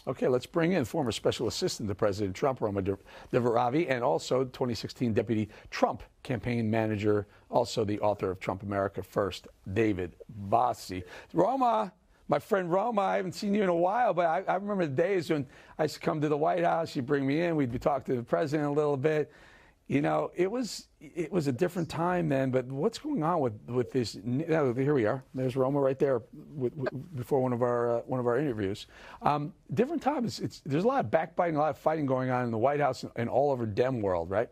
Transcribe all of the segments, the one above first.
Okay, let's bring in former special assistant to President Trump, Roma Devaravi, and also 2016 Deputy Trump campaign manager, also the author of Trump America First, David Bossie. Roma, my friend Roma, I haven't seen you in a while, but I remember the days when I used to come to the White House, you'd bring me in, we'd be talking to the president a little bit. You know, it was a different time then, but what's going on with this? Here we are. There's Roma right there before one of our interviews. Different times. There's a lot of backbiting, a lot of fighting going on in the White House and all over Dem world, right?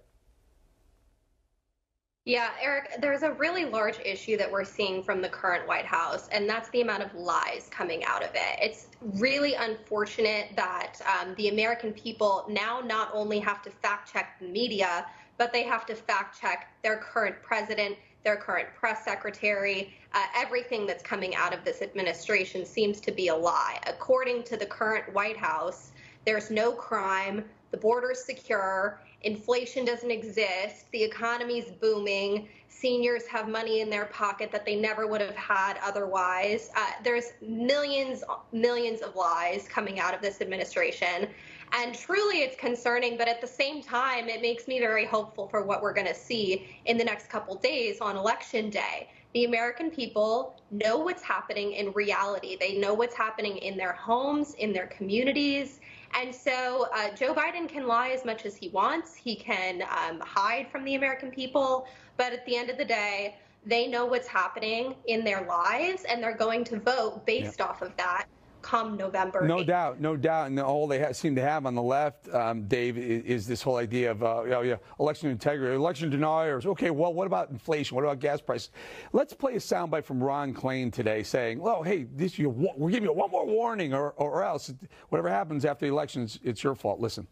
Yeah, Eric, there's a really large issue that we're seeing from the current White House, and that's the amount of lies coming out of it. It's really unfortunate that the American people now not only have to fact check the media, but they have to fact check their current president, their current press secretary. Everything that's coming out of this administration seems to be a lie. According to the current White House, there's no crime, the border's secure, inflation doesn't exist, the economy's booming, seniors have money in their pocket that they never would have had otherwise. There's millions of lies coming out of this administration. And truly it's concerning, but at the same time, it makes me very hopeful for what we're going to see in the next couple days on Election Day. The American people know what's happening in reality. They know what's happening in their homes, in their communities. And so Joe Biden can lie as much as he wants. He can hide from the American people. But at the end of the day, they know what's happening in their lives, and they're going to vote based off of that come November 8th. No doubt, no doubt. And all they seem to have on the left, Dave, is this whole idea of election integrity, election deniers. Okay, well, what about inflation? What about gas prices? Let's play a soundbite from Ron Klain today saying, well, hey, we're giving you one more warning, or else whatever happens after the elections, it's your fault. Listen.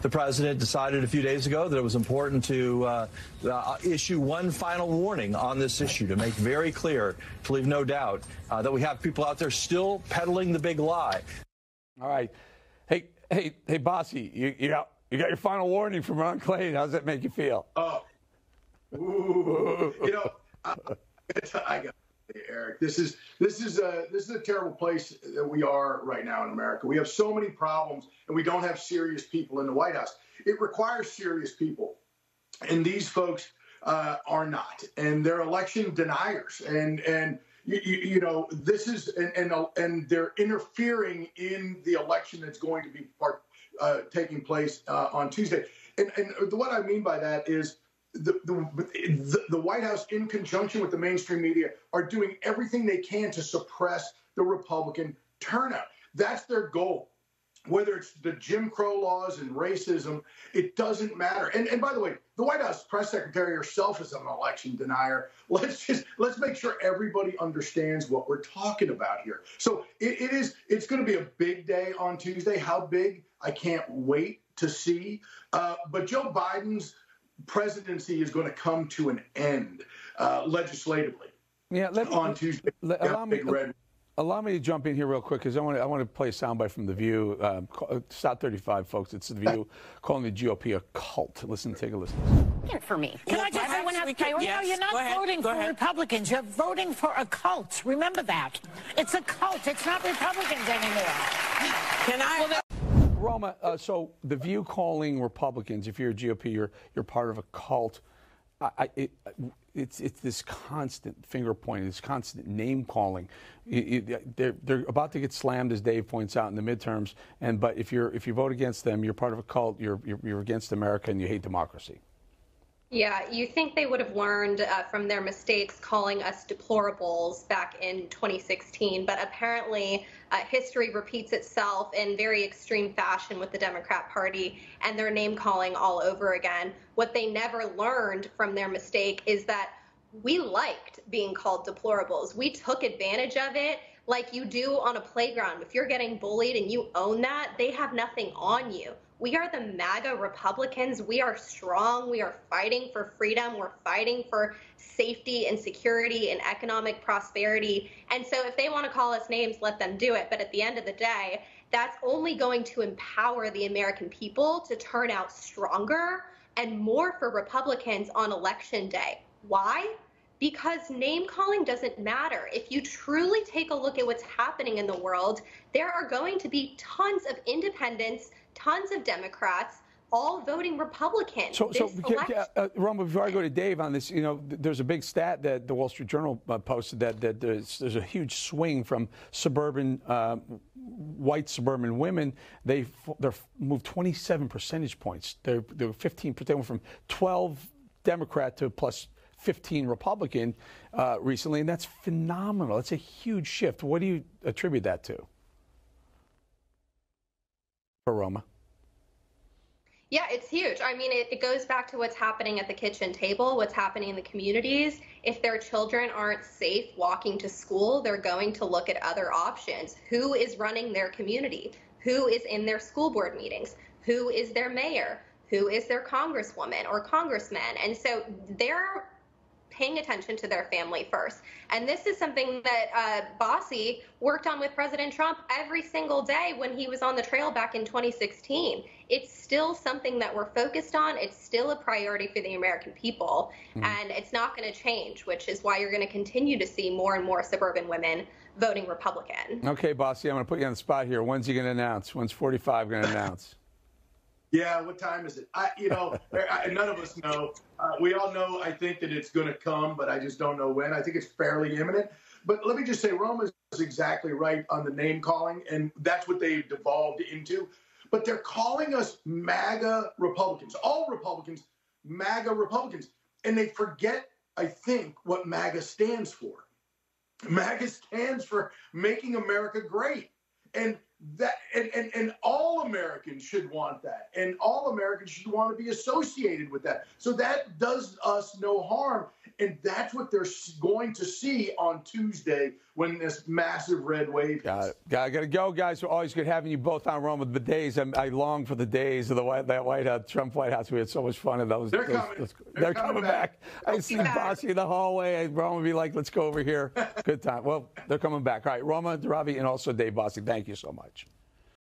The president decided a few days ago that it was important to issue one final warning on this issue to make very clear, to leave no doubt, that we have people out there still peddling the big lie. All right. Hey, Bossie, you got your final warning from Ron Klain. How does that make you feel? Oh, ooh, I got Eric. This is a terrible place that we are right now in America. We have so many problems, and we don't have serious people in the White House. It requires serious people, and these folks are not, and they're election deniers, and you know, this is and they're interfering in the election that's going to be taking place on Tuesday. And what I mean by that is, the White House, in conjunction with the mainstream media, are doing everything they can to suppress the Republican turnout. That's their goal. Whether it's the Jim Crow laws and racism, it doesn't matter. And by the way, the White House press secretary herself is an election denier. Let's make sure everybody understands what we're talking about here. So it's going to be a big day on Tuesday. How big? I can't wait to see. But Joe Biden's presidency is going to come to an end legislatively. Yeah, on Tuesday. Allow me to jump in here real quick, because I want to play a soundbite from The View. Stop 35, folks. It's The View calling the GOP a cult. Listen, take a listen. For me. Can I just say one other thing? Yes, you're not voting for Republicans. You're voting for a cult. Remember that. It's a cult. It's not Republicans anymore. Can I? Roma, so The View calling Republicans, if you're a GOP, you're part of a cult. It's this constant finger pointing, this constant name calling. They're about to get slammed, as Dave points out, in the midterms. But if you vote against them, you're part of a cult. You're against America, and you hate democracy. Yeah, you think they would have learned from their mistakes calling us deplorables back in 2016, but apparently history repeats itself in very extreme fashion with the Democrat Party and their name calling all over again. What they never learned from their mistake is that we liked being called deplorables. We took advantage of it like you do on a playground. If you're getting bullied and you own that, they have nothing on you. We are the MAGA Republicans. We are strong. We are fighting for freedom. We're fighting for safety and security and economic prosperity. And so if they want to call us names, let them do it. But at the end of the day, that's only going to empower the American people to turn out stronger and more for Republicans on Election Day. Why? because name calling doesn't matter. If you truly take a look at what's happening in the world, there are going to be tons of independents, tons of Democrats, all voting Republican. Roma, before I go to Dave on this, there's a big stat that the Wall Street Journal posted that there's a huge swing from white suburban women. They're moved 27 percentage points. They're 15%. They went from 12 Democrat to plus 15 Republican recently, and that's phenomenal. It's a huge shift. What do you attribute that to? For Roma. Yeah, it's huge. I mean, it goes back to what's happening at the kitchen table, what's happening in the communities. If their children aren't safe walking to school, they're going to look at other options. Who is running their community? Who is in their school board meetings? Who is their mayor? Who is their congresswoman or congressman? And so they're paying attention to their family first. And this is something that Bossie worked on with President Trump every single day when he was on the trail back in 2016. It's still something that we're focused on. It's still a priority for the American people, and it's not going to change, which is why you're going to continue to see more and more suburban women voting Republican. Okay, Bossie, I'm going to put you on the spot here. When's he going to announce? When's 45 going to announce? Yeah, what time is it? None of us know. We all know, I think, that it's going to come, but I just don't know when. I think it's fairly imminent. But let me just say, Roma is exactly right on the name calling, and that's what they've devolved into. But they're calling us MAGA Republicans, all Republicans, MAGA Republicans. And they forget, I think, what MAGA stands for. MAGA stands for making America great. And that and all Americans should want that, and all Americans should want to be associated with that. So that does us no harm, and that's what they're going to see on Tuesday when this massive red wave. Got it. Got to go, guys. We're always good having you both on. Rome with the days. I long for the days of that White House, Trump White House. We had so much fun in those. They're coming back. I see Bossie in the hallway. Rome would be like, "Let's go over here." Good time. Well, they're coming back. All right, Roma Ravi and also Dave Bossie. Thank you so much.